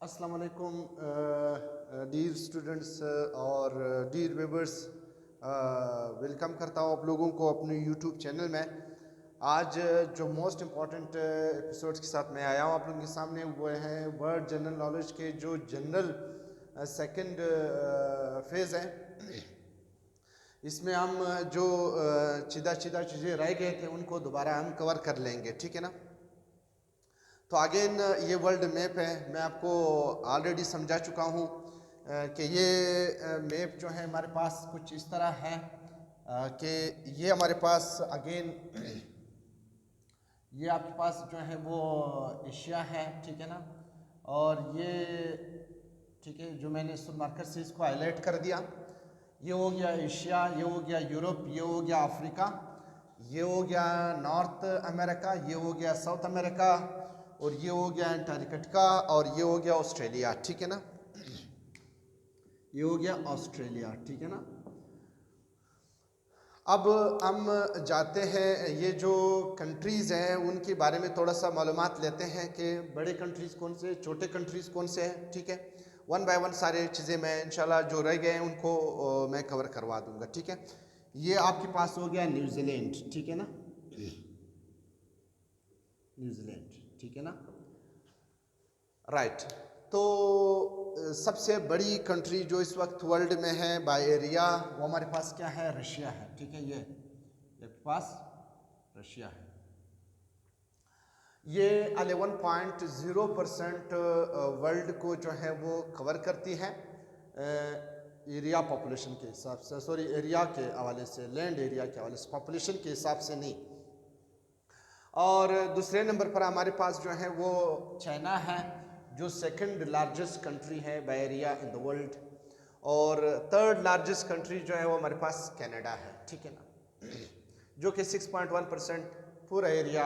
अस्सलाम वालेकुम dear students और डियर व्यूवर्स, वेलकम करता हूँ आप लोगों को अपने यूट्यूब चैनल में। आज जो मोस्ट इम्पॉर्टेंट एपिसोड्स के साथ मैं आया हूँ आप लोगों के सामने, वो है वर्ल्ड जनरल नॉलेज के जो जनरल सेकंड फेज़ है। इसमें हम जो चिदा चीज़ें रह गए थे उनको दोबारा हम कवर कर लेंगे, ठीक है ना। तो अगेन ये वर्ल्ड मैप है, मैं आपको ऑलरेडी समझा चुका हूँ कि ये मैप जो है हमारे पास कुछ इस तरह है कि ये हमारे पास अगेन ये आपके पास जो है वो एशिया है, ठीक है ना। और ये ठीक है, जो मैंने इस मार्कर से इसको हाईलाइट कर दिया, ये हो गया एशिया, ये हो गया यूरोप, ये हो गया अफ्रीका, ये हो गया नॉर्थ अमेरिका, ये हो गया साउथ अमेरिका, और ये हो गया एंटार्कटिका, और ये हो गया ऑस्ट्रेलिया, ठीक है ना। ये हो गया ऑस्ट्रेलिया, ठीक है ना। अब हम जाते हैं, ये जो कंट्रीज़ हैं उनके बारे में थोड़ा सा मालूमात लेते हैं कि बड़े कंट्रीज़ कौन से, छोटे कंट्रीज़ कौन से हैं, ठीक है। वन बाय वन सारे चीज़ें मैं इंशाल्लाह जो रह गए हैं उनको मैं कवर करवा दूंगा, ठीक है। ये आपके पास हो गया न्यूजीलैंड, ठीक है ना, न्यूजीलैंड, ठीक है ना, राइट। तो सबसे बड़ी कंट्री जो इस वक्त वर्ल्ड में है बाय एरिया, वो हमारे पास क्या है, रशिया है, ठीक है। ये आपके पास रशिया है। ये 11.0% वर्ल्ड को जो है वो कवर करती है एरिया पॉपुलेशन के हिसाब से, सॉरी एरिया के हवाले से, लैंड एरिया के हवाले से, पॉपुलेशन के हिसाब से नहीं। और दूसरे नंबर पर हमारे पास जो है वो चाइना है, जो सेकंड लार्जेस्ट कंट्री है by area in the world. और थर्ड लार्जेस्ट कंट्री जो है वो हमारे पास कनाडा है, ठीक है ना, जो कि 6.1% पूरा area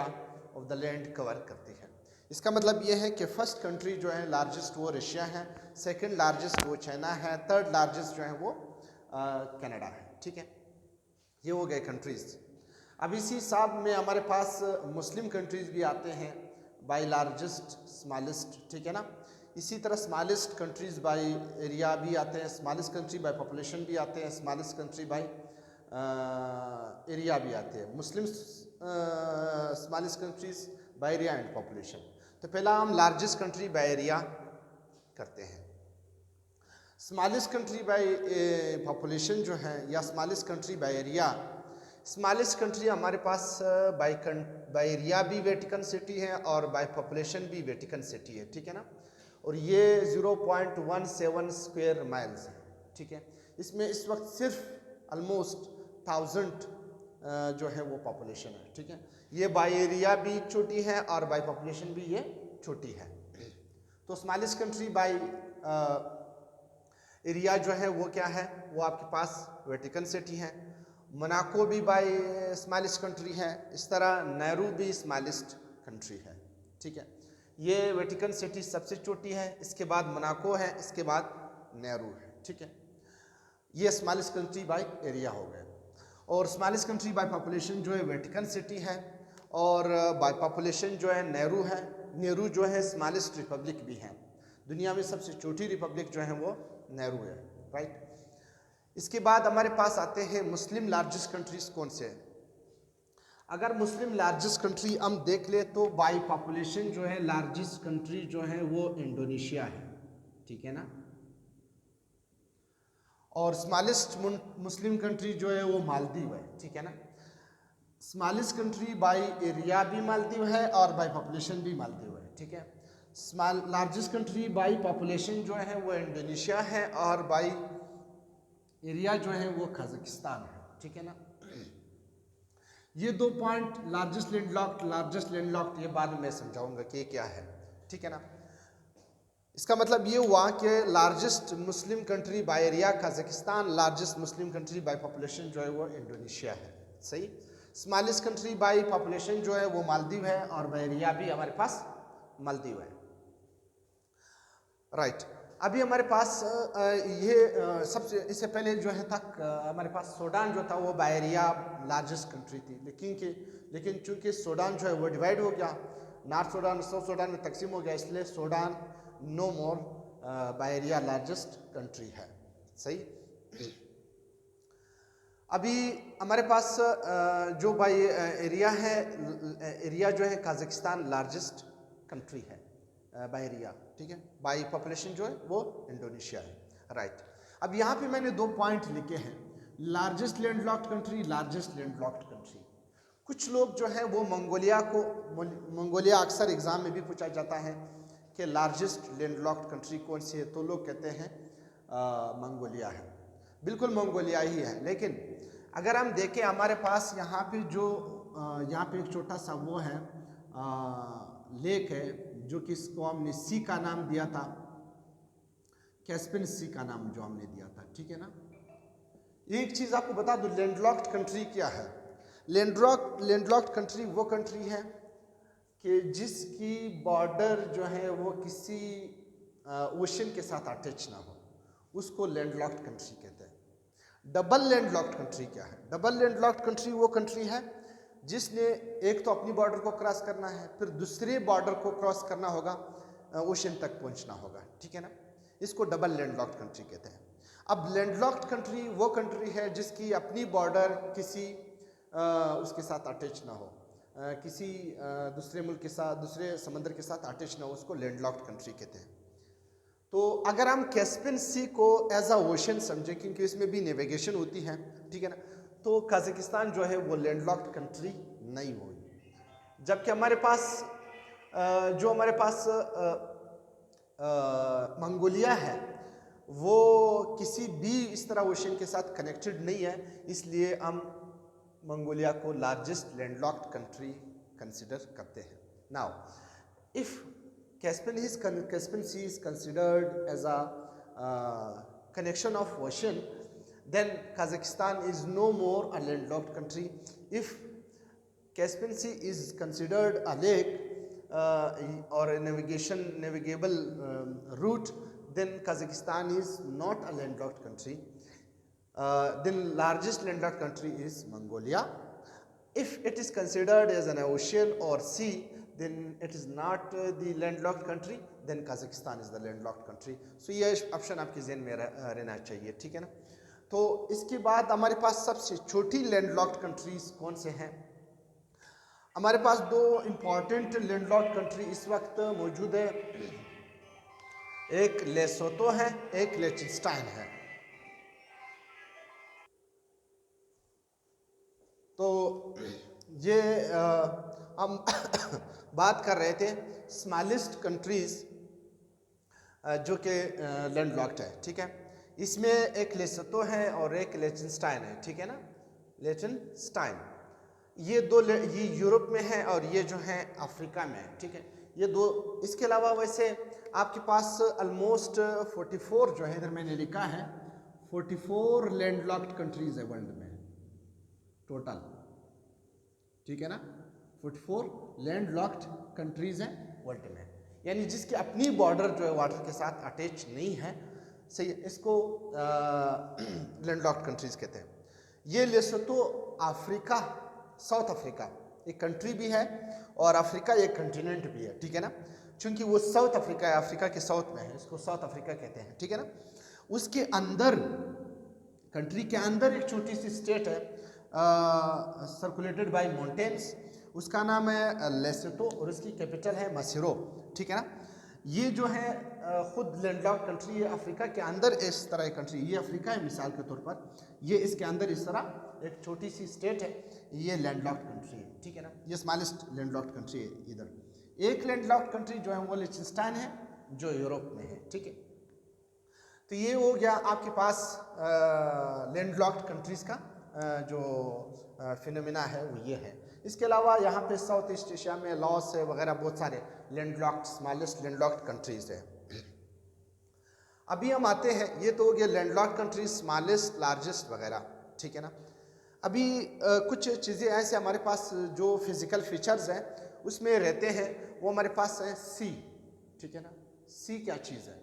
of the land cover करती है। इसका मतलब ये है कि फर्स्ट कंट्री जो है लार्जेस्ट वो रशिया है, सेकंड लार्जेस्ट वो चाइना है, थर्ड लार्जेस्ट जो है वो कनाडा है, ठीक है। ये हो गए कंट्रीज़। अब इसी हिसाब में हमारे पास मुस्लिम कंट्रीज़ भी आते हैं बाय लार्जेस्ट स्मॉलेस्ट, ठीक है ना। इसी तरह स्मॉलेस्ट कंट्रीज़ बाय एरिया भी आते हैं, स्मॉलेस्ट कंट्री बाय पॉपुलेशन भी आते हैं, स्मॉलेस्ट कंट्री बाय एरिया भी आते हैं। Muslim smallest countries by area and population. तो पहला हम लार्जेस्ट कंट्री बाय एरिया करते हैं। स्मॉलेस्ट कंट्री बाय पॉपुलेशन जो है, या smallest country by area, smallest country हमारे पास बाय एरिया भी वेटिकन सिटी है और बाय पॉपुलेशन भी वेटिकन सिटी है, ठीक है ना। और ये 0.17 स्क्वायर माइल्स है, ठीक है। इसमें इस वक्त सिर्फ ऑलमोस्ट 1000 जो है वो पॉपुलेशन है, ठीक है। ये बाय एरिया भी छोटी है और बाय पॉपुलेशन भी ये छोटी है। तो स्मॉलेस्ट कंट्री बाय एरिया जो है वो क्या है, वो आपके पास वेटिकन सिटी है। मोनाको भी बाय स्मॉलेस्ट कंट्री है, इस तरह नेहरू भी स्मॉलेस्ट कंट्री है, ठीक है। ये वेटिकन सिटी सबसे छोटी है, इसके बाद मोनाको है, इसके बाद नेहरू है, ठीक है। ये स्मॉलेस्ट कंट्री बाय एरिया हो गए। और स्मॉलेस्ट कंट्री बाय पॉपुलेशन जो है वेटिकन सिटी है, और बाय पॉपुलेशन जो है नेहरू है। नेहरू जो है स्मॉलेस्ट रिपब्लिक भी है, दुनिया में सबसे छोटी रिपब्लिक जो है वो नेहरू है, राइट। इसके बाद हमारे पास आते हैं मुस्लिम लार्जेस्ट कंट्रीज कौन से हैं। अगर मुस्लिम लार्जेस्ट कंट्री हम देख ले तो बाय पॉपुलेशन जो है लार्जेस्ट कंट्री जो है वो इंडोनेशिया है, ठीक है ना। और स्मॉलेस्ट मुस्लिम कंट्री जो है वो मालदीव है, ठीक है ना। स्मॉलेस्ट कंट्री बाय एरिया भी मालदीव है और बाय पॉपुलेशन भी मालदीव है, ठीक है। लार्जेस्ट कंट्री बाय पॉपुलेशन जो है वो इंडोनेशिया है और बाय एरिया जो है वो कजाकिस्तान है, ठीक है ना। ये 2 पॉइंट, लार्जेस्ट लैंडलॉक्ड, ये बाद में मैं समझाऊंगा कि ये क्या है, ठीक है ना। इसका मतलब ये हुआ कि largest Muslim country by area Kazakhstan, largest Muslim country by population जो है वो इंडोनेशिया है, सही। स्मॉलेस्ट कंट्री बाय पॉपुलेशन जो है वो मालदीव है और बाय एरिया भी हमारे पास मालदीव है, राइट। अभी हमारे पास ये सबसे इससे पहले जो है तक हमारे पास सूडान जो था वो बाय एरिया लार्जेस्ट कंट्री थी, लेकिन चूंकि सूडान जो है वो डिवाइड हो गया, नॉर्थ सूडान साउथ सूडान में तकसीम हो गया, इसलिए Sudan no more by area largest country है। सही। अभी हमारे पास जो बाय एरिया है, एरिया जो है कजाकिस्तान लार्जेस्ट कंट्री है बाय एरिया, ठीक है। बाय पॉपुलेशन जो है वो इंडोनेशिया है, राइट। अब यहाँ पे मैंने 2 पॉइंट लिखे हैं, largest landlocked country, largest landlocked country. कुछ लोग जो है वो मंगोलिया अक्सर एग्जाम में भी पूछा जाता है कि लार्जेस्ट लैंडलॉक्ड कंट्री कौन सी है, तो लोग कहते हैं मंगोलिया है। बिल्कुल मंगोलिया ही है, लेकिन अगर हम देखें हमारे पास यहाँ पे जो यहाँ पे एक छोटा सा वो है लेक है, जो कि इसको हमने सी का नाम दिया था, कैस्पियन सी का नाम जो हमने दिया था, ठीक है ना। एक चीज़ आपको बता दूं, लैंडलॉक्ड कंट्री क्या है। लैंडलॉक्ड कंट्री वो कंट्री है कि जिसकी बॉर्डर जो है वो किसी ओशन के साथ अटैच ना हो, उसको लैंडलॉक्ड कंट्री कहते हैं। डबल लैंडलॉक्ड कंट्री क्या है? डबल लैंडलॉक्ड कंट्री वो कंट्री है जिसने एक तो अपनी बॉर्डर को क्रॉस करना है, फिर दूसरे बॉर्डर को क्रॉस करना होगा, ओशन तक पहुंचना होगा, ठीक है ना। इसको डबल लैंडलॉक्ड कंट्री कहते हैं। अब लैंडलॉक्ड कंट्री वो कंट्री है जिसकी अपनी बॉर्डर किसी उसके साथ अटैच ना हो, किसी दूसरे मुल्क के साथ, दूसरे समंदर के साथ अटैच ना हो, उसको लैंडलॉक्ड कंट्री कहते हैं। तो अगर हम कैस्पियन सी को एज अ ओशन समझें, क्योंकि इसमें भी नेविगेशन होती है, ठीक है ना, तो कजाकिस्तान जो है वो लैंडलॉक्ड कंट्री नहीं हुई। जबकि हमारे पास जो हमारे पास मंगोलिया है वो किसी भी इस तरह ओशन के साथ कनेक्टेड नहीं है, इसलिए हम मंगोलिया को लार्जेस्ट लैंडलॉक्ड कंट्री कंसिडर करते हैं। Now if Caspian Sea is considered as a connection of ocean, then Kazakhstan is no more a landlocked country. If Caspian Sea is considered a lake or a navigable route, then Kazakhstan is not a landlocked country. Then largest landlocked country is Mongolia. If it is considered as an ocean or sea, then it is not the landlocked country, then Kazakhstan is the landlocked country. So ये option आपके ज़हन में रहना चाहिए, ठीक है ना। तो इसके बाद हमारे पास सबसे छोटी लैंडलॉक्ड कंट्रीज कौन से हैं? हमारे पास 2 इम्पॉर्टेंट लैंडलॉक्ड कंट्री इस वक्त मौजूद है, एक लेसोतो है, एक लिechtenstein है। तो ये हम बात कर रहे थे स्मॉलेस्ट कंट्रीज जो कि लैंडलॉक्ड है, ठीक है। इसमें एक लेसोतो है और एक लिechtenstein है, ठीक है ना। लिechtenstein ये यूरोप में है और ये जो है अफ्रीका में है, ठीक है। ये 2, इसके अलावा वैसे आपके पास ऑलमोस्ट 44 जो है इधर मैंने लिखा है 44 लैंडलॉक्ड कंट्रीज है वर्ल्ड में टोटल, ठीक है ना। 44 लैंडलॉक्ड कंट्रीज हैं वर्ल्ड में, यानी जिसकी अपनी बॉर्डर जो है वाटर के साथ अटैच नहीं है, सही, इसको लैंडलॉक्ड कंट्रीज कहते हैं। ये लेसोतो अफ्रीका, साउथ अफ्रीका एक कंट्री भी है और अफ्रीका एक कंटिनेंट भी है, ठीक है ना। चूंकि वो साउथ अफ्रीका है, अफ्रीका के साउथ में है, इसको साउथ अफ्रीका कहते हैं, ठीक है ना। उसके अंदर, कंट्री के अंदर एक छोटी सी स्टेट है सर्कुलेटेड बाय माउंटेन्स, उसका नाम है लेसोतो और उसकी कैपिटल है मसीरो, ठीक है ना। ये जो है खुद लैंडलॉक्ड कंट्री है, अफ्रीका के अंदर इस तरह एक कंट्री, ये अफ्रीका है मिसाल के तौर पर, ये इसके अंदर इस तरह एक छोटी सी स्टेट है, ये लैंडलॉक्ड कंट्री है, ठीक है ना। ये स्मॉलेस्ट लैंडलॉक्ड कंट्री है इधर। एक लैंडलॉक्ड कंट्री जो है वो लिechtenstein है जो यूरोप में है, ठीक है। तो ये हो गया आपके पास लैंडलॉक्ड कंट्रीज का जो फिनोमिना है वो ये है। इसके अलावा यहाँ पे साउथ ईस्ट एशिया में लॉस है वगैरह बहुत सारे लैंडलॉक्ड, स्मॉलेस्ट लैंडलॉक्ड कंट्रीज है। अभी हम आते हैं, ये तो हो गया लैंडलॉक्ड कंट्रीज, स्मॉलेस्ट, लार्जेस्ट वगैरह, ठीक है ना। अभी कुछ चीज़ें ऐसे हमारे पास जो फिजिकल फीचर्स हैं उसमें रहते हैं, वो हमारे पास है सी, ठीक है ना। सी क्या चीज़ है?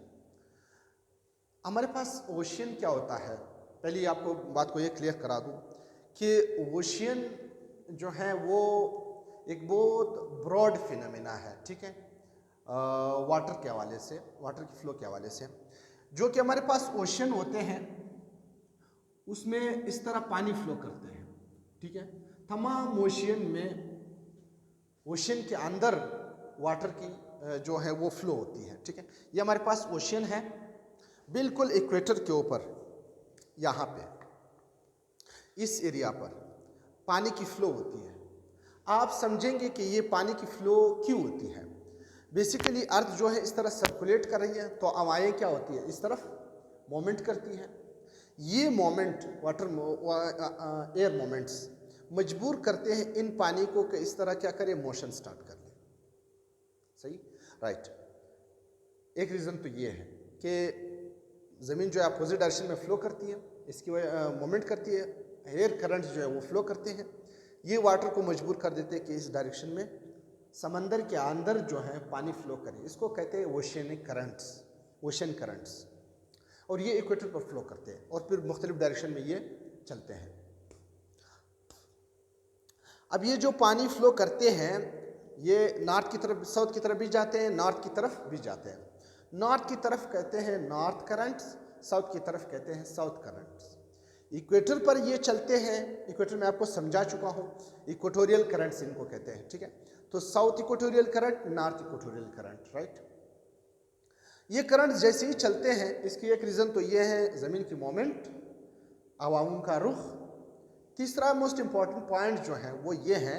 हमारे पास ओशियन क्या होता है, पहले आपको बात को ये क्लियर करा दूँ कि ओशियन जो है वो एक बहुत ब्रॉड फिनोमिना है, ठीक है। वाटर के हवाले से, वाटर की फ्लो के हवाले से। जो कि हमारे पास ओशन होते हैं उसमें इस तरह पानी फ्लो करते हैं, ठीक है। तमाम ओशियन में, ओशन के अंदर वाटर की जो है वो फ्लो होती है, ठीक है। ये हमारे पास ओशन है बिल्कुल इक्वेटर के ऊपर, यहाँ पे इस एरिया पर पानी की फ्लो होती है। आप समझेंगे कि ये पानी की फ्लो क्यों होती है। बेसिकली अर्थ जो है इस तरह सर्कुलेट कर रही है तो हवाएं क्या होती है, इस तरफ मोमेंट करती हैं। ये मोमेंट वाटर एयर मोमेंट्स मजबूर करते हैं इन पानी को कि इस तरह क्या करें, मोशन स्टार्ट कर लें। सही, राइट। एक रीज़न तो ये है कि ज़मीन जो है अपोजिट डायरेक्शन में फ्लो करती है, इसकी वजह मोमेंट करती है, एयर करंट जो है वो फ्लो करते हैं। ये वाटर को मजबूर कर देते हैं कि इस डायरेक्शन में समंदर के अंदर जो है पानी फ्लो करे। इसको कहते हैं ओशियनिक करंट्स, ओशन करंट्स। और ये इक्वेटर पर फ्लो करते हैं और फिर मुख्तलिफ डायरेक्शन में ये चलते हैं। अब ये जो पानी फ्लो करते हैं ये नॉर्थ की तरफ, साउथ की तरफ भी जाते हैं, नॉर्थ की तरफ भी जाते हैं। नॉर्थ की तरफ कहते हैं नॉर्थ करंट्स, साउथ की तरफ कहते हैं साउथ करंट्स। इक्वेटर पर ये चलते हैं, इक्वेटर में आपको समझा चुका हूँ, इक्वेटोरियल करंट्स इनको कहते हैं, ठीक है। तो south equatorial current, north equatorial current, right. ये करंट जैसे ही चलते हैं, इसकी एक रीज़न तो ये है ज़मीन की मोमेंट, हवाओं का रुख। तीसरा मोस्ट इम्पॉर्टेंट पॉइंट जो है वो ये है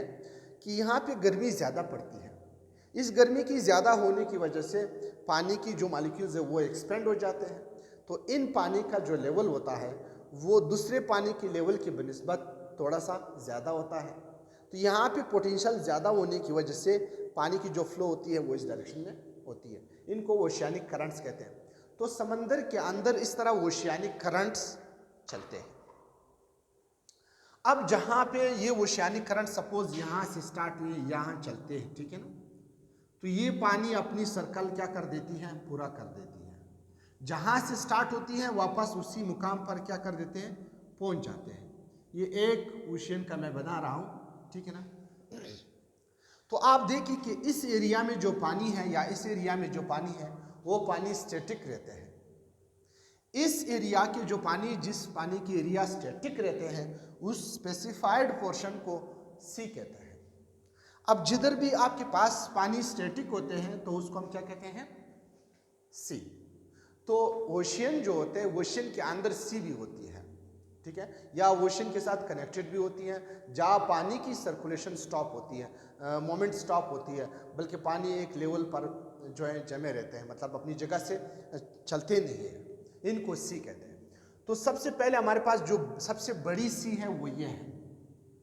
कि यहाँ पे गर्मी ज़्यादा पड़ती है। इस गर्मी की ज़्यादा होने की वजह से पानी की जो मॉलिक्यूल्स है वो एक्सपेंड हो जाते हैं। तो इन पानी का जो लेवल होता है वो दूसरे पानी के लेवल की बनिस्बत थोड़ा सा ज़्यादा होता है। तो यहाँ पे पोटेंशियल ज़्यादा होने की वजह से पानी की जो फ्लो होती है वो इस डायरेक्शन में होती है। इनको ओशियानिक करंट्स कहते हैं। तो समंदर के अंदर इस तरह ओशियानिक करंट्स चलते हैं। अब जहाँ पे ये ओशियानिक करंट सपोज यहाँ से स्टार्ट हुए, यहाँ चलते हैं, ठीक है ना। तो ये पानी अपनी सर्कल क्या कर देती है, पूरा कर देती है। जहाँ से स्टार्ट होती है वापस उसी मुकाम पर क्या कर देते हैं, पहुँच जाते हैं। ये एक ओशियन का मैं बना रहा हूँ, ठीक है ना। तो आप देखिए कि इस एरिया में जो पानी है या इस एरिया में जो पानी है वो पानी स्टैटिक रहते हैं। इस एरिया के जो पानी, जिस पानी के एरिया स्टैटिक रहते हैं उस स्पेसिफाइड पोर्शन को सी कहते हैं। अब जिधर भी आपके पास पानी स्टैटिक होते हैं तो उसको हम क्या कहते हैं, सी। तो ओशियन जो होते हैं, ओशियन के अंदर सी भी होती है, ठीक है, या ओशन के साथ कनेक्टेड भी होती हैं, जहाँ पानी की सर्कुलेशन स्टॉप होती है, मोमेंट स्टॉप होती है, बल्कि पानी एक लेवल पर जो है जमे रहते हैं, मतलब अपनी जगह से चलते नहीं हैं। इनको सी कहते हैं। तो सबसे पहले हमारे पास जो सबसे बड़ी सी है वो ये है,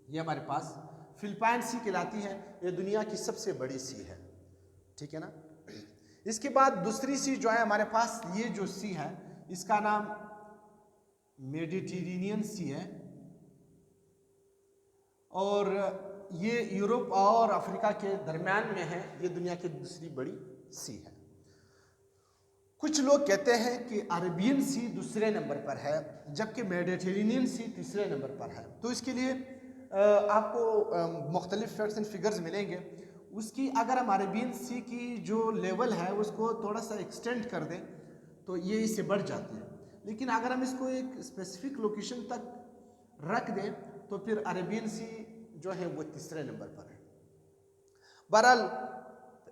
ये हमारे पास फिलिपाइन सी कहलाती है। ये दुनिया की सबसे बड़ी सी है, ठीक है ना। इसके बाद दूसरी सी जो है हमारे पास, ये जो सी है इसका नाम मेडिटेरेनियन सी है, और ये यूरोप और अफ्रीका के दरमियान में है। ये दुनिया की दूसरी बड़ी सी है। कुछ लोग कहते हैं कि अरेबियन सी दूसरे नंबर पर है, जबकि मेडिटेरेनियन सी तीसरे नंबर पर है। तो इसके लिए आपको मुख्तलिफ फैक्ट्स एंड फिगर्स मिलेंगे। उसकी अगर हम अरेबियन सी की जो लेवल है उसको थोड़ा सा एक्सटेंड कर दें तो ये इससे बढ़ जाती है, लेकिन अगर हम इसको एक स्पेसिफिक लोकेशन तक रख दें तो फिर अरेबियन सी जो है वो तीसरे नंबर पर है। बहरहाल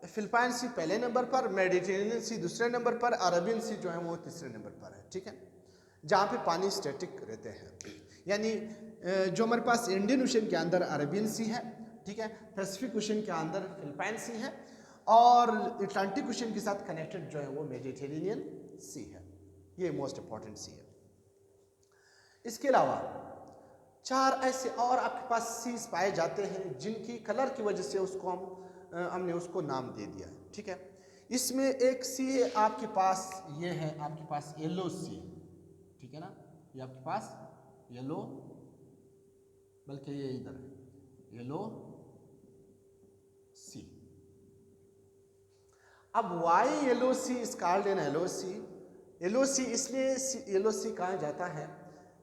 फिलिपाइन सी पहले नंबर पर, मेडिटेरेनियन सी दूसरे नंबर पर, अरेबियन सी जो है वो तीसरे नंबर पर है, ठीक है, जहाँ पे पानी स्टैटिक रहते हैं। यानी जो हमारे पास इंडियन ओशन के अंदर अरेबियन सी है, ठीक है, पैसिफिक ओशन के अंदर फिलिपाइन सी है, और अटलांटिक ओशन के साथ कनेक्टेड जो है वो मेडिटेरेनियन सी है। ये मोस्ट इंपॉर्टेंट सी है। इसके अलावा 4 ऐसे और आपके पास सीज पाए जाते हैं जिनकी कलर की वजह से उसको हमने उसको नाम दे दिया, ठीक है। इसमें एक सी है आपके पास, ये है आपके पास येलो सी, ठीक है ना, ये आपके पास येलो, बल्कि ये इधर है येलो सी। अब why Yellow Sea is called an Yellow Sea. Yellow Sea इसलिए येलो सी कहा जाता है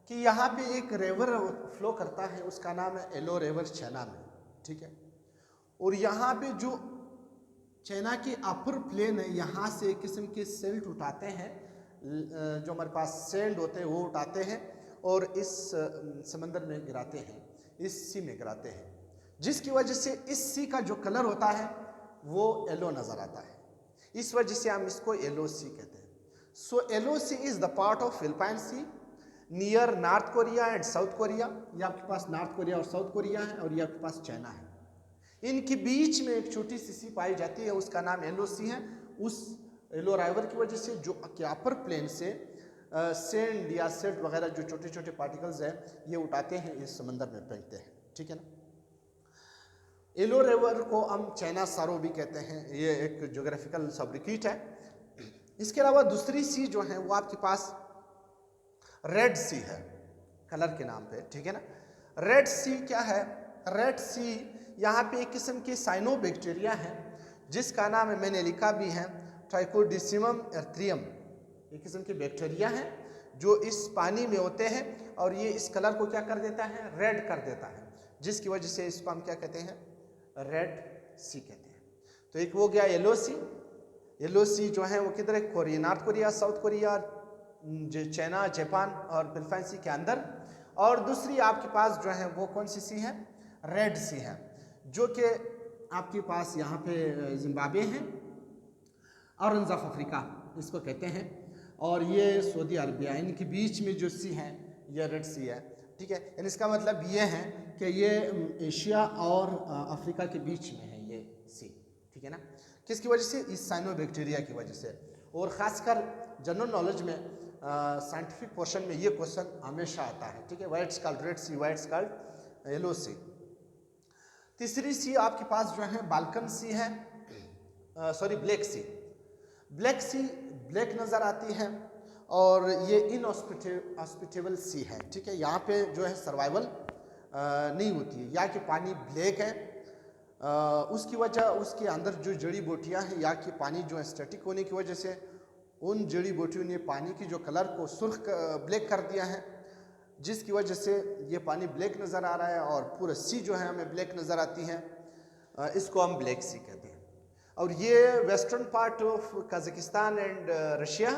कि यहाँ पे एक रिवर फ्लो करता है, उसका नाम है येलो रिवर चाइना में, ठीक है। और यहाँ पे जो चाइना के अपर प्लेन है, यहाँ से एक किस्म के सिल्ट उठाते हैं, जो हमारे पास सैंड होते हैं वो उठाते हैं और इस समंदर में गिराते हैं, इस सी में गिराते हैं, जिसकी वजह से इस सी का जो कलर होता है वो येलो नज़र आता है। इस वजह से हम इसको येलो सी कहते हैं। So Yellow Sea is the part of Philippine Sea near North Korea and South Korea. ये आपके पास नॉर्थ कोरिया और साउथ कोरिया है और ये आपके पास चाइना है। इनके बीच में एक छोटी सी सी पाई जाती है, उसका नाम येलो सी है। उस येलो राइवर की वजह से जो अपर प्लेन से सैंड या सिल्ट वगैरह जो छोटे छोटे पार्टिकल्स हैं ये उठाते हैं, इस समंदर में फेंकते हैं, ठीक है ना। येलो रिवर को हम चाइना सारो भी कहते हैं, ये एक ज्योग्राफिकल सब्रिकेट है। इसके अलावा दूसरी सी जो है वो आपके पास रेड सी है, कलर के नाम पे, ठीक है ना। रेड सी क्या है? रेड सी यहाँ पे एक किस्म के साइनोबैक्टीरिया है जिसका नाम है, मैंने लिखा भी है, ट्राइकोडिसिमम एर्थ्रियम। एक किस्म के बैक्टीरिया हैं जो इस पानी में होते हैं और ये इस कलर को क्या कर देता है? रेड कर देता है, जिसकी वजह से इसको हम क्या कहते हैं? रेड सी कहते हैं। तो एक वो गया येलो सी। येलो सी जो है वो किधर है? Korea, north Korea, south Korea, China, Japan और फिलिपाइन सी के अंदर। और दूसरी आपके पास जो है वो कौन सी सी है? रेड सी है, जो कि आपके पास यहाँ पे जिम्बाब्वे है, ऑरेंज ऑफ अफ्रीका इसको कहते हैं, और ये सऊदी अरबिया, इनके बीच में जो सी है ये रेड सी है, ठीक है। यानी इसका मतलब ये है कि ये एशिया और अफ्रीका के बीच में है ये सी, ठीक है ना। किसकी वजह से? इस साइनोबैक्टीरिया की वजह से। और ख़ासकर जनरल नॉलेज में साइंटिफिक पोर्शन में ये क्वेश्चन हमेशा आता है, ठीक है। वाइट्स कॉल्ड रेड सी, वाइट्स कॉल्ड येलो सी। तीसरी सी आपके पास जो है बाल्कन सी है, ब्लैक सी। ब्लैक सी ब्लैक नज़र आती है और ये इनहॉस्पिटेबल सी है, ठीक है। यहाँ पे जो है सर्वाइवल नहीं होती है, या कि पानी ब्लैक है। उसकी वजह उसके अंदर जो जड़ी बूटियाँ हैं, या कि पानी जो है स्टैटिक होने की वजह से उन जड़ी बूटियों ने पानी की जो कलर को सुर्ख ब्लैक कर दिया है, जिसकी वजह से ये पानी ब्लैक नज़र आ रहा है और पूरा सी जो है हमें ब्लैक नज़र आती है। इसको हम ब्लैक सी कहते हैं। और ये western part of Kazakhstan and Russia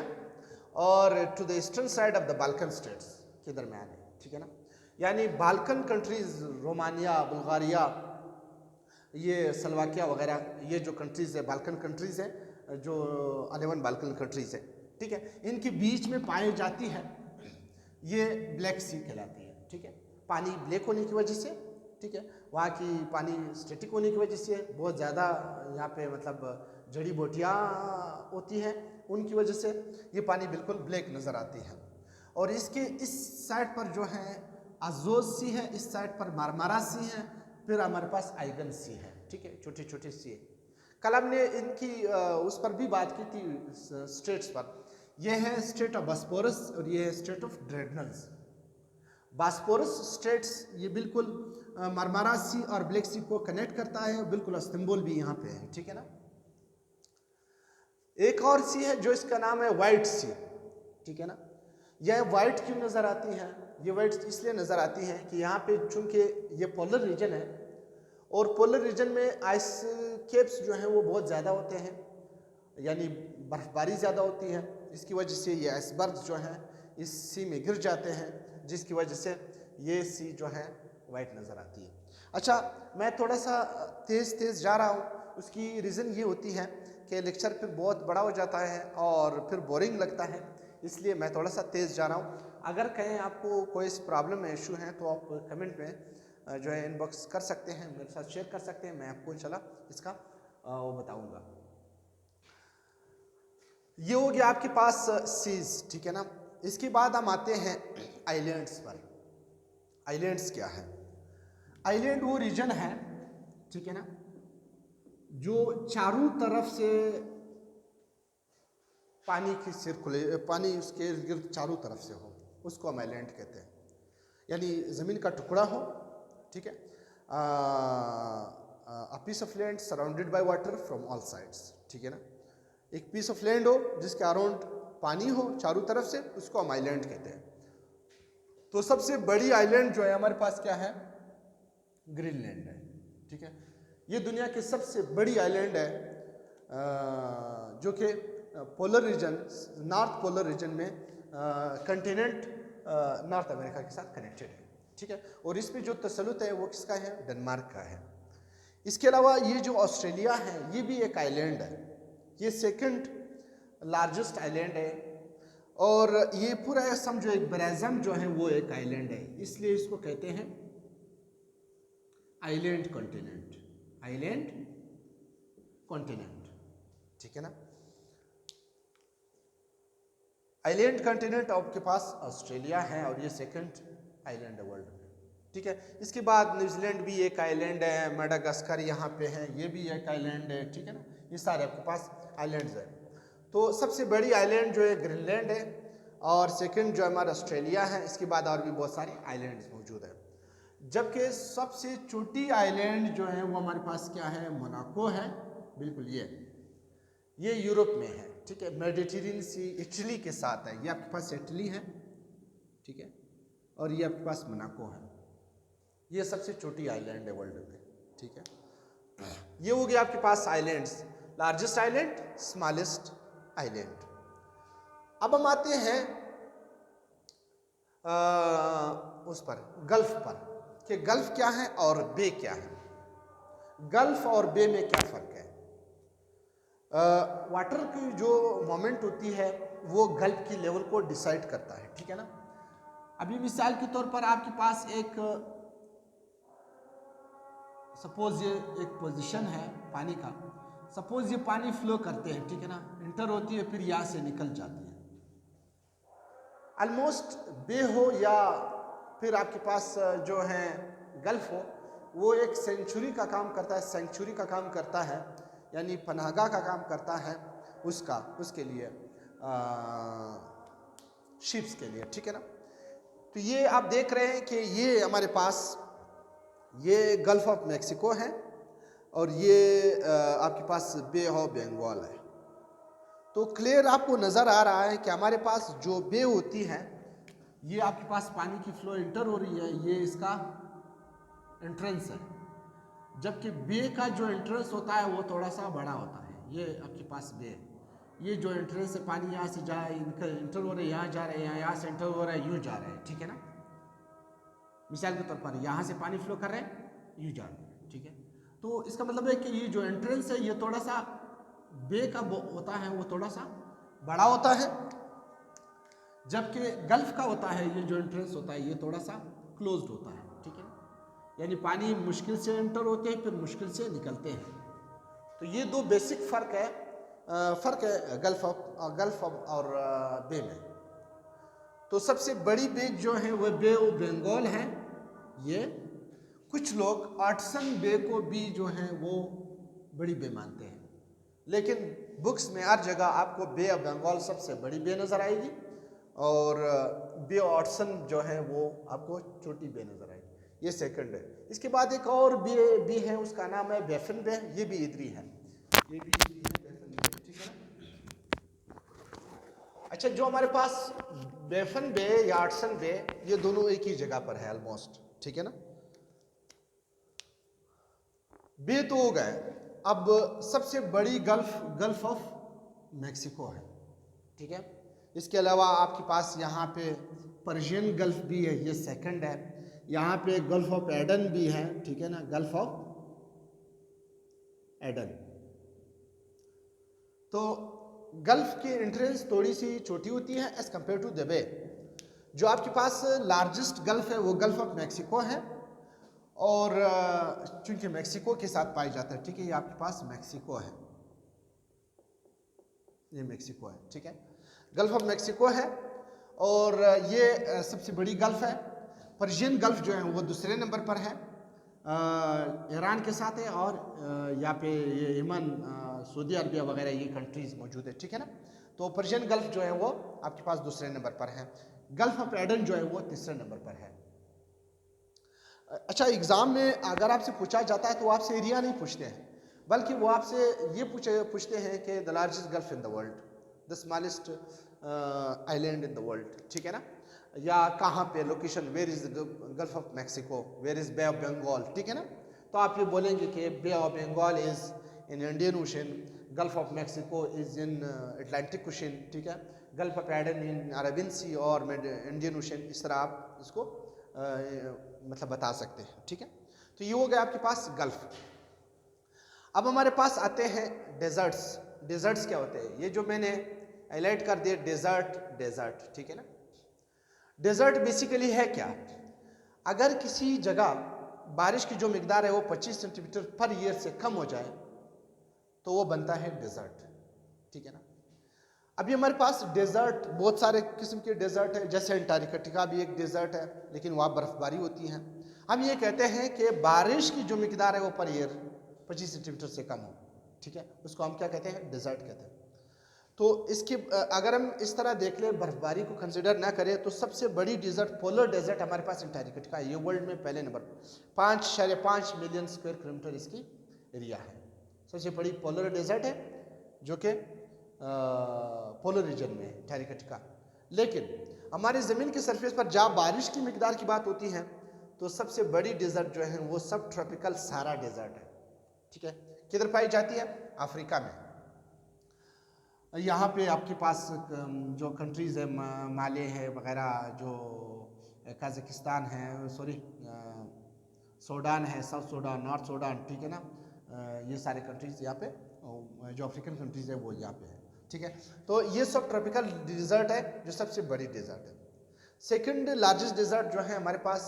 और to the eastern side of the Balkan states के दरमियान है, ठीक है ना। यानी बाल्कन कंट्रीज़, रोमानिया, बुल्गारिया, ये स्लोवाकिया वगैरह, ये जो कंट्रीज़ है बाल्कन कंट्रीज़ हैं, जो 11 बाल्कन कंट्रीज़ है, ठीक है, इनके बीच में पाई जाती है, ये ब्लैक सी कहलाती है, ठीक है। पानी ब्लैक होने की वजह से, ठीक है, वहाँ की पानी स्टैटिक होने की वजह से बहुत ज़्यादा यहाँ पे मतलब जड़ी बूटियाँ होती हैं, उनकी वजह से ये पानी बिल्कुल ब्लैक नज़र आती है। और इसके इस साइड पर जो है अज़ोज़ सी है, इस साइड पर मारमारा सी है, फिर हमारे पास आइगन सी है, ठीक है, छोटी छोटी सी है। कल हमने इनकी उस पर भी बात की थी, स्टेट्स पर। यह है स्टेट ऑफ बास्पोरस और ये है स्टेट ऑफ ड्रेडनल्स। बास्पोरस स्टेट्स ये बिल्कुल मारमारा सी और ब्लैक सी को कनेक्ट करता है, बिल्कुल इस्तांबुल भी यहाँ पे है, ठीक है ना। एक और सी है जो इसका नाम है वाइट सी, ठीक है ना। यह वाइट क्यों नज़र आती है? ये वाइट इसलिए नज़र आती है कि यहाँ पे चूंकि ये पोलर रीजन है और पोलर रीजन में आइस केप्स जो हैं वो बहुत ज़्यादा होते हैं, यानी बर्फ़बारी ज़्यादा होती है, इसकी वजह से ये आइसबर्ग जो हैं इस सी में गिर जाते हैं, जिसकी वजह से ये सी जो है वाइट नज़र आती है। अच्छा, मैं थोड़ा सा तेज़ जा रहा हूँ, उसकी रीज़न ये होती है कि लेक्चर फिर बहुत बड़ा हो जाता है और फिर बोरिंग लगता है, इसलिए मैं थोड़ा सा तेज़ जा रहा हूँ। अगर कहीं आपको कोई इस प्रॉब्लम में इशू है तो आप कमेंट में जो है इनबॉक्स कर सकते हैं, मेरे साथ शेयर कर सकते हैं, मैं आपको इंशाल्लाह इसका वो बताऊँगा। ये हो गया आपके पास सीज, ठीक है ना। इसके बाद हम आते हैं आइलैंड्स पर। आइलैंड्स क्या है? आइलैंड वो रीजन है, ठीक है ना, जो चारों तरफ से पानी की पानी उसके इर्द गिर्द चारों तरफ से हो, उसको हम आइलैंड कहते हैं। यानी ज़मीन का टुकड़ा हो, ठीक है, a piece of land surrounded by water from all sides, ठीक है ना। एक पीस ऑफ लैंड हो जिसके अराउंड पानी हो चारों तरफ से, उसको हम आइलैंड कहते हैं। तो सबसे बड़ी आइलैंड जो है हमारे पास क्या है? ग्रीनलैंड है, ठीक है। ये दुनिया की सबसे बड़ी आइलैंड है जो कि polar region, north polar region में कंटिनेंट नॉर्थ अमेरिका के साथ कनेक्टेड है, ठीक है। और इस पे जो तसल्लुत है वो किसका है? डेनमार्क का है। इसके अलावा ये जो ऑस्ट्रेलिया है ये भी एक आइलैंड है, ये सेकंड लार्जेस्ट आइलैंड है, और ये पूरा समझो एक ब्राज़म जो है वो एक आइलैंड है, इसलिए इसको कहते हैं आइलैंड कॉन्टिनेंट, आइलैंड कॉन्टिनेंट, ठीक है ना। आइलैंड कॉन्टिनेंट आपके पास ऑस्ट्रेलिया है और ये सेकंड आइलैंड है वर्ल्ड में, ठीक है। इसके बाद न्यूजीलैंड भी एक आइलैंड है, मेडागास्कर यहाँ पे है, ये भी एक आइलैंड है, ठीक है ना। ये सारे आपके पास आइलैंड्स हैं। तो सबसे बड़ी आइलैंड जो है ग्रीनलैंड है, और सेकंड जो हमारा ऑस्ट्रेलिया है। इसके बाद और भी बहुत सारे आइलैंड्स मौजूद हैं, जबकि सबसे छोटी आइलैंड जो है वो हमारे पास क्या है? मोनाको है, बिल्कुल ये यूरोप में है, ठीक है। मेडिटेरियन सी इटली के साथ है, ये आपके पास इटली है, ठीक है, और ये आपके पास मोनाको है। ये सबसे छोटी आइलैंड है वर्ल्ड में, ठीक है। ये हो गया आपके पास islands, largest island, smallest island. अब हम आते हैं उस पर, गल्फ पर, कि गल्फ क्या है और बे क्या है। गल्फ और बे में क्या फ़र्क है? वाटर की जो मोमेंट होती है वो गल्फ की लेवल को डिसाइड करता है, ठीक है ना। अभी मिसाल के तौर पर आपके पास एक सपोज ये एक पोजीशन है पानी का, सपोज ये पानी फ्लो करते हैं, ठीक है ना, इंटर होती है फिर यहाँ से निकल जाती है। ऑलमोस्ट बे हो या फिर आपके पास जो है गल्फ हो, वो एक सेंचुरी का काम करता है, सेंचुरी का काम करता है, यानी पनाहगाह का काम करता है उसके लिए, शिप्स के लिए, ठीक है ना। तो ये आप देख रहे हैं कि ये हमारे पास ये गल्फ ऑफ मैक्सिको है और ये आपके पास बे ऑफ बंगाल है। तो क्लियर आपको नज़र आ रहा है कि हमारे पास जो बे होती है, ये आपके पास पानी की फ्लो इंटर हो रही है, ये इसका एंट्रेंस है, जबकि बे का जो एंट्रेंस होता है वो थोड़ा सा बड़ा होता है। ये आपके पास बे, ये जो एंट्रेंस है, पानी यहाँ से जा इंटर हो रहा है, यहाँ जा रहे हैं, यहाँ से इंटर हो रहा है, यूँ जा रहे हैं, ठीक है ना। मिसाल के तौर पर यहाँ से पानी फ्लो कर रहे हैं, यूँ जा रहे हैं, ठीक है। तो इसका मतलब है कि ये जो एंट्रेंस है ये थोड़ा सा बे का होता है, वो थोड़ा सा बड़ा होता है, जबकि गल्फ का होता है, ये जो एंट्रेंस होता है ये थोड़ा सा क्लोज्ड होता है, ठीक है। यानी पानी मुश्किल से एंटर होते हैं फिर मुश्किल से निकलते हैं। तो ये दो बेसिक फ़र्क है गल्फ और बे में। तो सबसे बड़ी बे जो है वो बे ऑफ बंगाल है। ये कुछ लोग ऑटसन बे को भी जो है वो बड़ी बे मानते हैं, लेकिन बुक्स में हर जगह आपको बे ऑफ बंगाल सबसे बड़ी बे नज़र आएगी और बे ऑटसन जो है वो आपको छोटी बे नज़र आएगी, ये सेकंड है। इसके बाद एक और बे भी है, उसका नाम है बैफिन बे, ये भी इधरी है, ये भी इधरी है, बैफिन बे, ठीक है ना। अच्छा, जो हमारे पास बैफिन बे या ऑटसन बे, ये दोनों एक ही जगह पर है ऑलमोस्ट, ठीक है ना। बे तो हो गए, अब सबसे बड़ी गल्फ ऑफ मैक्सिको है, ठीक है। इसके अलावा आपके पास यहाँ पे पर्शियन गल्फ भी है, ये सेकंड है। यहाँ पे गल्फ ऑफ एडन भी है, ठीक है ना, गल्फ ऑफ एडन। तो गल्फ की एंट्रेंस थोड़ी सी छोटी होती है एज कंपेयर टू द बे। जो आपके पास लार्जेस्ट गल्फ है वो गल्फ ऑफ मैक्सिको है, और चूंकि मैक्सिको के साथ पाई जाता है, ठीक है, ये आपके पास मैक्सिको है, ये मैक्सिको है, ठीक है, गल्फ ऑफ मैक्सिको है, और ये सबसे बड़ी गल्फ है। पर्शियन गल्फ जो है वो दूसरे नंबर पर है, ईरान के साथ है, और यहाँ पे ये यमन, सऊदी अरबिया वगैरह ये कंट्रीज़ मौजूद है, ठीक है ना। तो पर्शियन गल्फ जो है वो आपके पास दूसरे नंबर पर है, गल्फ ऑफ एडन जो है वो तीसरे नंबर पर है। अच्छा, एग्ज़ाम में अगर आपसे पूछा जाता है तो आपसे एरिया नहीं पूछते हैं, बल्कि वो आपसे ये पूछते हैं कि the largest gulf in the world, the smallest island in the world, ठीक है ना, या कहाँ पे location, where is the Gulf of Mexico, where is Bay of Bengal, ठीक है ना। तो आप ये बोलेंगे कि Bay of Bengal is in Indian Ocean, Gulf of Mexico is in Atlantic Ocean, ठीक है, Gulf of Aden in Arabian Sea और इंडियन ओशन, इस तरह आप इसको मतलब बता सकते हैं, ठीक है। तो ये हो गया आपके पास गल्फ। अब हमारे पास आते हैं डेजर्ट्स। डेजर्ट्स क्या होते हैं? ये जो मैंने हाईलाइट कर दिया डेजर्ट, ठीक है ना। डेजर्ट बेसिकली है क्या? अगर किसी जगह बारिश की जो मिकदार है वो 25 सेंटीमीटर पर ईयर से कम हो जाए तो वो बनता है डेजर्ट, ठीक है ना। अभी हमारे पास डेजर्ट बहुत सारे किस्म के डेजर्ट है, जैसे अंटार्कटिका भी एक डेजर्ट है, लेकिन वहाँ बर्फबारी होती है। हम ये कहते हैं कि बारिश की जो मिकदार है वो पर ईयर 25 सेंटीमीटर से कम हो, ठीक है, उसको हम क्या कहते हैं? डेजर्ट कहते हैं। तो इसके अगर हम इस तरह देख लें, बर्फबारी को कंसिडर ना करें, तो सबसे बड़ी डेजर्ट पोलर डेजर्ट हमारे पास अंटार्कटिका है। ये वर्ल्ड में पहले नंबर 5.5 मिलियन स्क्वायर किलोमीटर इसकी एरिया है। सबसे बड़ी पोलर डेजर्ट है जो कि पोलर रीजन में है अंटार्कटिका। लेकिन हमारी ज़मीन की सरफेस पर जहाँ बारिश की मिकदार की बात होती है तो सबसे बड़ी डेजर्ट जो है वो सब ट्रॉपिकल सहारा डेजर्ट है, ठीक है। किधर पाई जाती है? अफ्रीका में। यहाँ पे आपके पास जो कंट्रीज़ है, माले है वगैरह, जो कजाकिस्तान है, सॉरी सूडान है, साउथ सूडान, नॉर्थ सूडान, ठीक है ना, ये सारे कंट्रीज़ यहाँ पे जो अफ्रीकन कंट्रीज़ है वो यहाँ पे है, ठीक है। तो ये सब ट्रॉपिकल डेजर्ट है जो सबसे बड़ी डेजर्ट है। सेकंड लार्जेस्ट डेजर्ट जो है हमारे पास,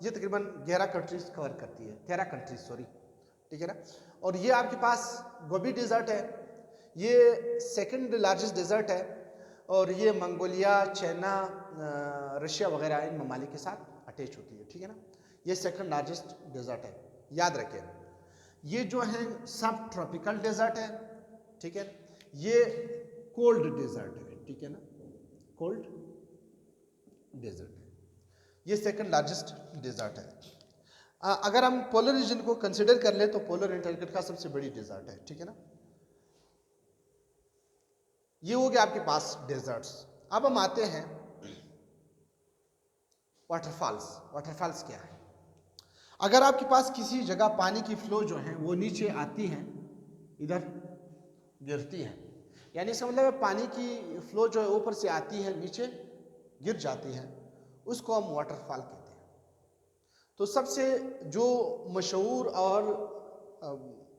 ये तकरीबन 11 कंट्रीज कवर करती है, 13 कंट्रीज सॉरी, ठीक है ना। और ये आपके पास गोबी डेजर्ट है, ये सेकंड लार्जेस्ट डेजर्ट है, और ये मंगोलिया, चाइना, रशिया वगैरह इन ममालिक के साथ अटैच होती है, ठीक है ना। ये सेकंड लार्जेस्ट डेजर्ट है, याद रखें। ये जो है सब ट्रॉपिकल डेजर्ट है, ठीक है। ये कोल्ड डेजर्ट है, ठीक है ना, कोल्ड डेजर्ट है, ये सेकंड लार्जेस्ट डेजर्ट है। अगर हम पोलर रीजन को कंसिडर कर ले तो पोलर अंटार्कटिका सबसे बड़ी डेजर्ट है, ठीक है ना। ये हो गया आपके पास डेजर्ट्स। अब हम आते हैं वाटरफॉल्स। वाटरफॉल्स क्या है? अगर आपके पास किसी जगह पानी की फ्लो जो है वो नीचे आती है, इधर गिरती है, यानी इसका मतलब पानी की फ्लो जो है ऊपर से आती है, नीचे गिर जाती है, उसको हम वाटरफॉल कहते हैं। तो सबसे जो मशहूर और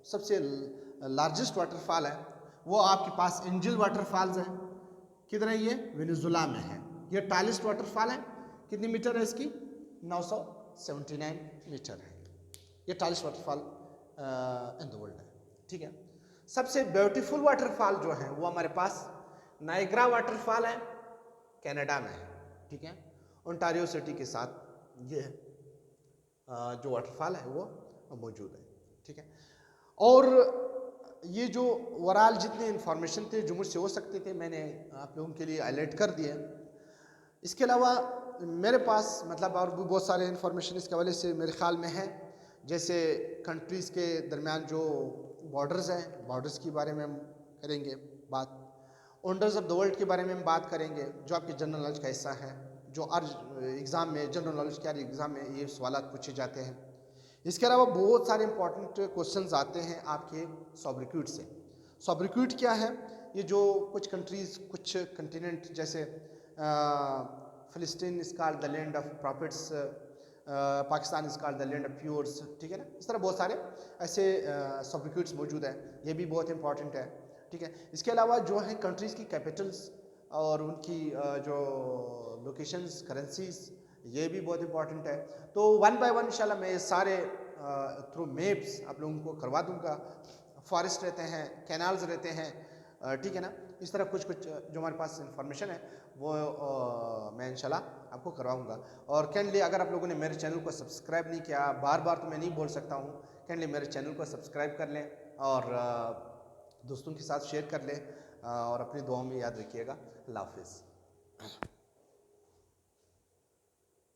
सबसे लार्जेस्ट वाटरफॉल है वो आपके पास एंजल वाटरफॉल्स है। किधर है ये? वेनेजुला में है। ये टालेस्ट वाटरफॉल है। कितनी मीटर है इसकी? 979 मीटर है। ये tallest waterfall in the world है, ठीक है। सबसे ब्यूटीफुल वाटरफॉल जो है वो हमारे पास नायग्रा वाटरफॉल है, कनाडा में है, ठीक है। ओंटारियो सिटी के साथ ये जो वाटरफॉल है वो मौजूद है, ठीक है। और ये जो ओवरऑल जितने इन्फॉर्मेशन थे जो मुझसे हो सकते थे मैंने आप लोगों के लिए हाईलाइट कर दिए। इसके अलावा मेरे पास मतलब और भी बहुत सारे इन्फॉर्मेशन इसके हवाले से मेरे ख्याल में है, जैसे कंट्रीज़ के दरमियान जो बॉर्डर्स हैं, बॉर्डर्स के बारे में हम करेंगे बात। वंडर्स ऑफ द वर्ल्ड के बारे में हम बात करेंगे जो आपके जनरल नॉलेज का हिस्सा है, जो हर एग्ज़ाम में जनरल नॉलेज के हर एग्ज़ाम में ये सवाल पूछे जाते हैं। इसके अलावा बहुत सारे इंपॉर्टेंट क्वेश्चंस आते हैं आपके सॉब्रिक्यूट से। सॉब्रिक्यूट क्या है? ये जो कुछ कंट्रीज़, कुछ कंटिनेंट, जैसे फ़िलिस्तीन is called the land of prophets, Pakistan is called the land of pures, ठीक है ना। इस तरह बहुत सारे ऐसे सॉब्रिक्यूट्स मौजूद हैं, ये भी बहुत इंपॉर्टेंट है, ठीक है। इसके अलावा जो है कंट्रीज़ की कैपिटल्स और उनकी जो लोकेशंस, करेंसीज, ये भी बहुत इंपॉर्टेंट है। तो वन बाय वन इंशाल्लाह मैं ये सारे थ्रू मैप्स आप लोगों को करवा दूंगा। फॉरेस्ट रहते हैं, कैनाल्स रहते हैं, ठीक है ना। इस तरह कुछ कुछ जो हमारे पास इंफॉर्मेशन है वो मैं इंशाल्लाह आपको करवाऊंगा। और कैंडली अगर आप लोगों ने मेरे चैनल को सब्सक्राइब नहीं किया, बार बार तो मैं नहीं बोल सकता हूँ, कैंडली मेरे चैनल को सब्सक्राइब कर लें और दोस्तों के साथ शेयर कर लें और अपनी दुआओं में याद रखिएगा। अल्लाह हाफिज़।